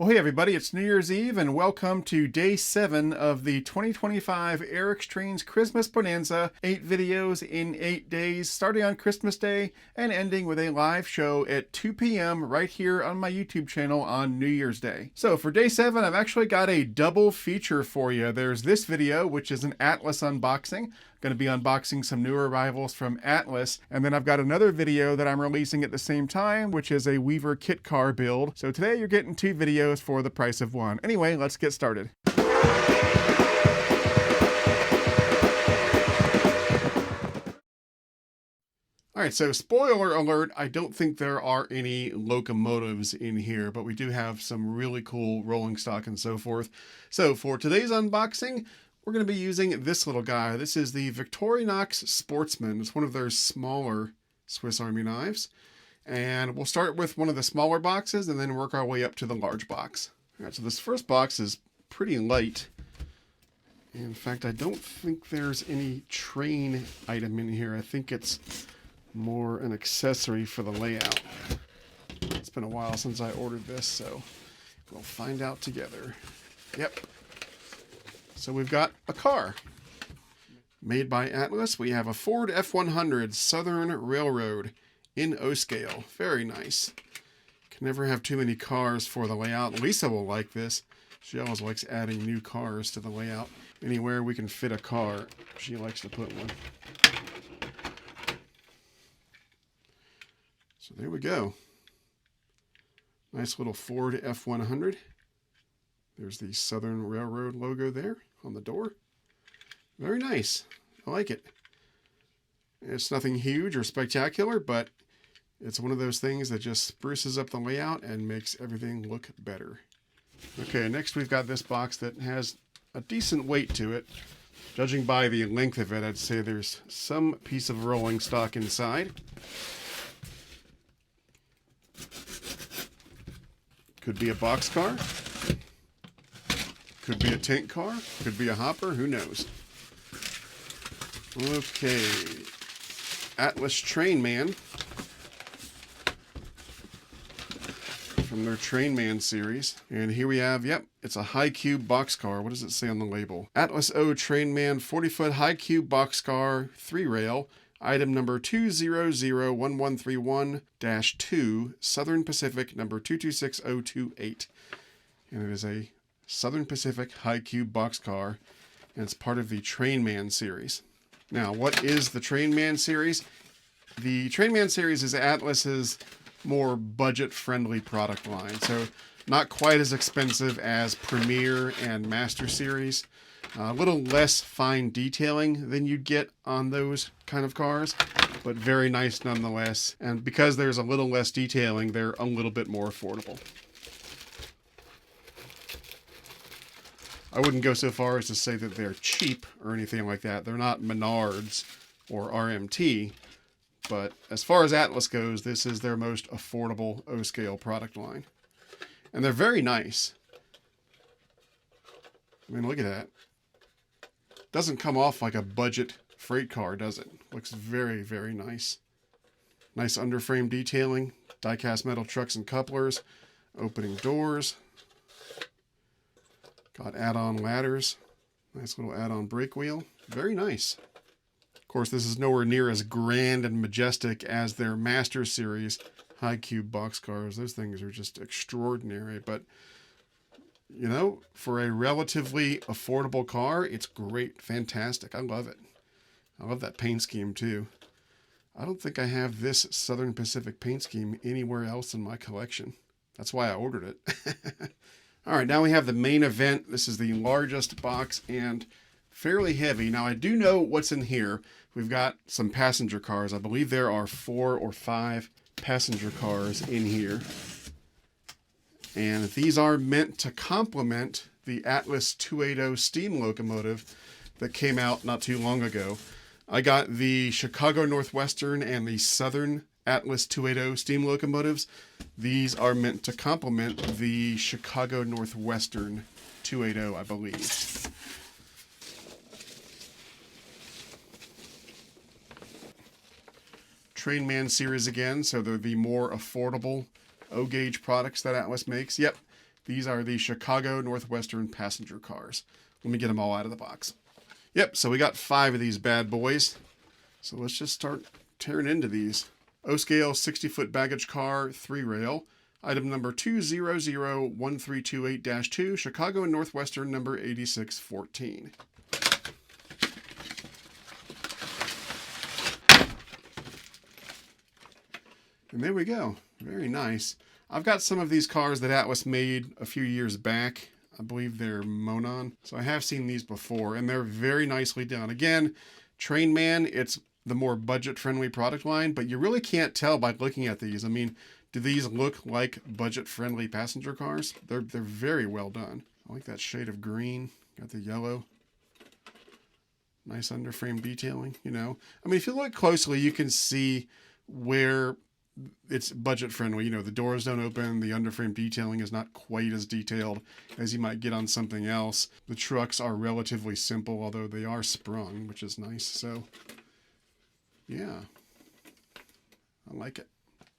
Well, hey everybody, it's New Year's Eve and welcome to day 7 of the 2025 Eric's Trains Christmas Bonanza. 8 videos in 8 days, starting on Christmas Day and ending with a live show at 2 p.m. right here on my YouTube channel on New Year's Day. So for day 7, I've actually got a double feature for you. There's this video, which is an Atlas unboxing. Going to be unboxing some new arrivals from Atlas, and then I've got another video that I'm releasing at the same time, which is a Weaver kit car build. So today you're getting 2 videos for the price of 1. Anyway, let's get started. Alright, so spoiler alert, I don't think there are any locomotives in here, but we do have some really cool rolling stock and so forth. So for today's unboxing, we're going to be using this little guy. This is the Victorinox Sportsman. It's one of their smaller Swiss Army knives. And we'll start with one of the smaller boxes and then work our way up to the large box. Alright, so this first box is pretty light. In fact, I don't think there's any train item in here. I think it's more an accessory for the layout. It's been a while since I ordered this, so we'll find out together. Yep. So we've got a car made by Atlas. We have a Ford F100 Southern Railroad in O-scale. Very nice. Can never have too many cars for the layout. Lisa will like this. She always likes adding new cars to the layout. Anywhere we can fit a car, she likes to put one. So there we go. Nice little Ford F100. There's the Southern Railroad logo there on the door. Very nice. I like it. It's nothing huge or spectacular, but it's one of those things that just spruces up the layout and makes everything look better. Okay, next we've got this box that has a decent weight to it. Judging by the length of it, I'd say there's some piece of rolling stock inside. Could be a boxcar. Could be a tank car. Could be a hopper. Who knows? Okay. Atlas Trainman. From their Trainman series. And here we have, yep, it's a high cube boxcar. What does it say on the label? Atlas O Trainman 40-foot high cube boxcar 3-rail. Item number 2001131-2, Southern Pacific number 226028. And it is a Southern Pacific high cube boxcar, and it's part of the Trainman series. Now, what is the Trainman series? The Trainman series is Atlas's more budget-friendly product line, so not quite as expensive as Premier and Master series. A little less fine detailing than you'd get on those kind of cars, but very nice nonetheless. And because there's a little less detailing, they're a little bit more affordable. I wouldn't go so far as to say that they're cheap or anything like that. They're not Menards or RMT, but as far as Atlas goes, this is their most affordable O-scale product line. And they're very nice. I mean, look at that. Doesn't come off like a budget freight car, does it? Looks very, very nice. Nice underframe detailing, die-cast metal trucks and couplers, opening doors. Got add-on ladders. Nice little add-on brake wheel. Very nice. Of course, this is nowhere near as grand and majestic as their Master Series high cube boxcars. Those things are just extraordinary, but you know, for a relatively affordable car, it's great. Fantastic. I love it. I love that paint scheme too. I don't think I have this Southern Pacific paint scheme anywhere else in my collection. That's why I ordered it. All right, now we have the main event. This is the largest box and fairly heavy. Now, I do know what's in here. We've got some passenger cars. I believe there are 4 or 5 passenger cars in here. And these are meant to complement the Atlas 280 steam locomotive that came out not too long ago. I got the Chicago Northwestern and the Southern Atlas 280 steam locomotives. These are meant to complement the Chicago Northwestern 280, I believe. Trainman series again, so they're the more affordable O-gauge products that Atlas makes. Yep, These are the Chicago Northwestern passenger cars. Let me get them all out of the box. Yep, so we got 5 of these bad boys. So let's just start tearing into these. O-scale 60-foot baggage car, 3-rail. Item number 2001328-2, Chicago and Northwestern number 8614. And there we go. Very nice. I've got some of these cars that Atlas made a few years back. I believe they're Monon. So I have seen these before, and they're very nicely done. Again, Trainman, it's the more budget-friendly product line, but you really can't tell by looking at these. I mean, do these look like budget-friendly passenger cars? They're very well done. I like that shade of green. Got the yellow. Nice underframe detailing, you know. I mean, if you look closely, you can see where it's budget friendly. You know, the doors don't open, the underframe detailing is not quite as detailed as you might get on something else. The trucks are relatively simple, although they are sprung, which is nice. So, yeah, I like it.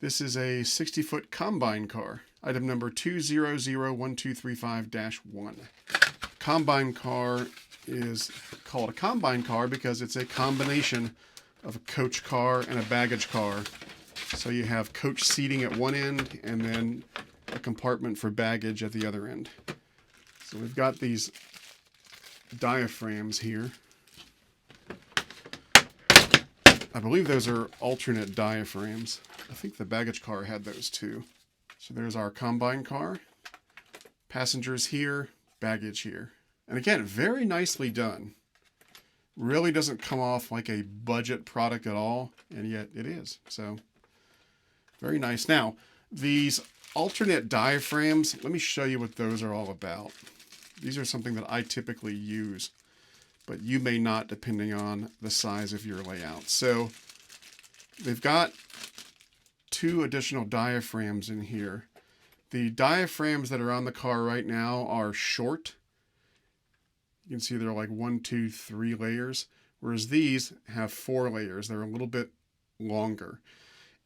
This is a 60-foot combine car. Item number 2001235-1. Combine car is called a combine car because it's a combination of a coach car and a baggage car. So you have coach seating at one end and then a compartment for baggage at the other end. So we've got these diaphragms here. I believe those are alternate diaphragms. I think the baggage car had those too. So there's our combine car. Passengers here, baggage here. And again, very nicely done. Really doesn't come off like a budget product at all, and yet it is. So very nice. Now, these alternate diaphragms, let me show you what those are all about. These are something that I typically use, but you may not depending on the size of your layout. So they've got 2 additional diaphragms in here. The diaphragms that are on the car right now are short. You can see they're like 1, 2, 3 layers, whereas these have 4 layers. They're a little bit longer.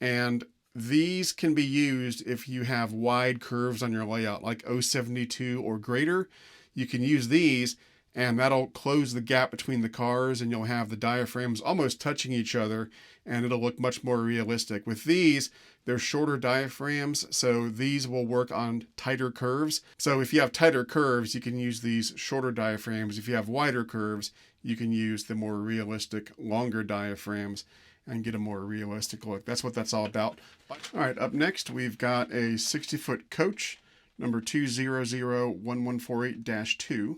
And these can be used if you have wide curves on your layout, like 072 or greater. You can use these, and that'll close the gap between the cars, and you'll have the diaphragms almost touching each other, and it'll look much more realistic. With these, they're shorter diaphragms, so these will work on tighter curves. So if you have tighter curves, you can use these shorter diaphragms. If you have wider curves, you can use the more realistic, longer diaphragms and get a more realistic look. That's what that's all about. All right, up next, we've got a 60-foot coach, number 2001148-2.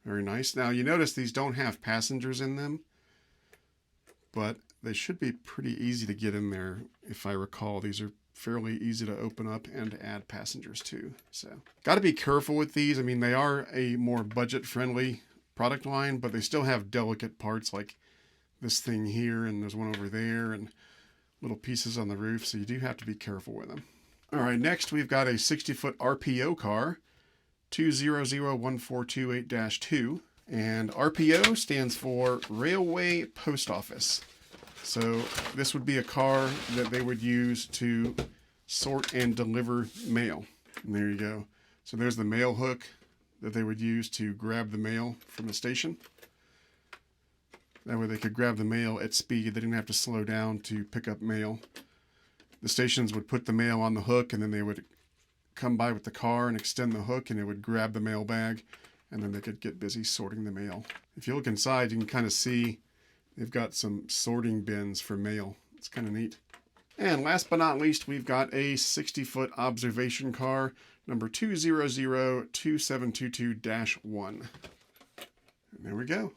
Very nice. Now, you notice these don't have passengers in them, but they should be pretty easy to get in there. If I recall, these are fairly easy to open up and add passengers to. So, got to be careful with these. I mean, they are a more budget-friendly product line, but they still have delicate parts like this thing here, and there's one over there, and little pieces on the roof, so you do have to be careful with them. All right, next we've got a 60-foot RPO car, 2001428-2, and RPO stands for Railway Post Office. So this would be a car that they would use to sort and deliver mail. And there you go. So there's the mail hook that they would use to grab the mail from the station. That way they could grab the mail at speed. They didn't have to slow down to pick up mail. The stations would put the mail on the hook, and then they would come by with the car and extend the hook, and it would grab the mail bag, and then they could get busy sorting the mail. If you look inside, you can kind of see they've got some sorting bins for mail. It's kind of neat. And last but not least, we've got a 60-foot observation car, number 2002722-1. And there we go.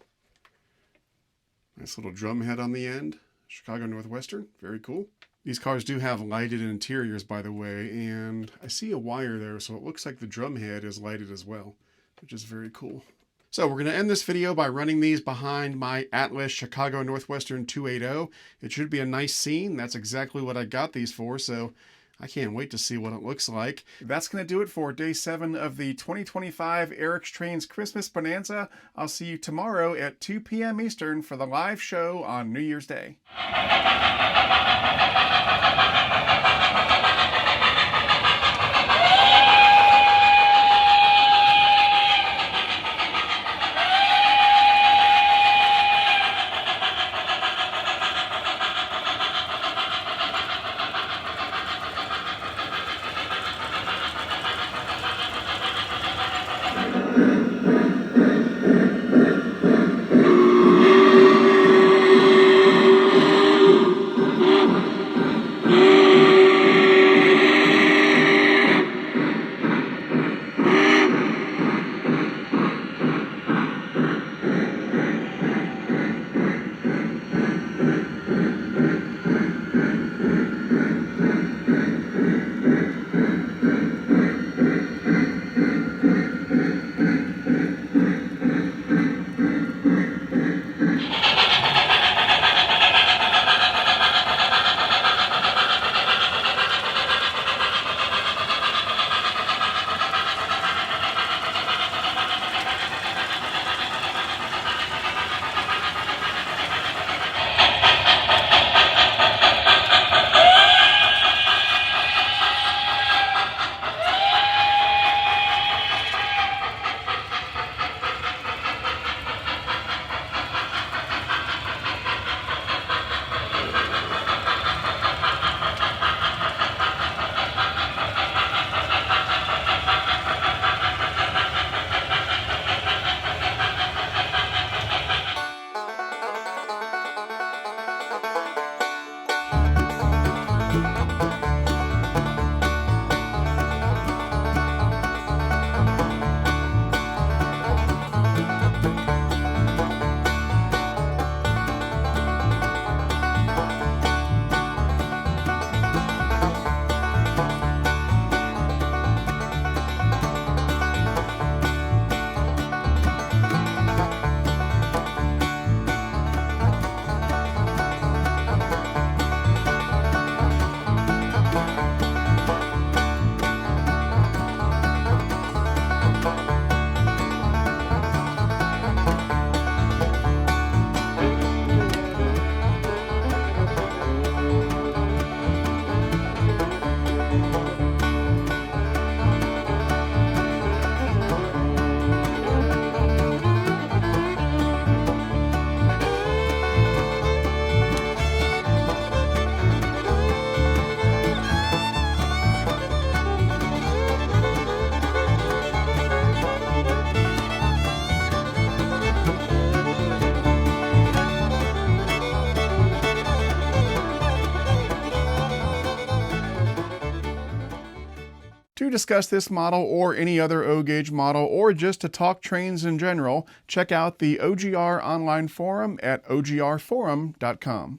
Nice little drum head on the end. Chicago Northwestern. Very cool. These cars do have lighted interiors, by the way, and I see a wire there, so it looks like the drum head is lighted as well, which is very cool. So we're going to end this video by running these behind my Atlas Chicago Northwestern 280. It should be a nice scene. That's exactly what I got these for, so I can't wait to see what it looks like. That's going to do it for day 7 of the 2025 Eric's Trains Christmas Bonanza. I'll see you tomorrow at 2 p.m. Eastern for the live show on New Year's Day. To discuss this model or any other O-gauge model, or just to talk trains in general, check out the OGR online forum at ogrforum.com.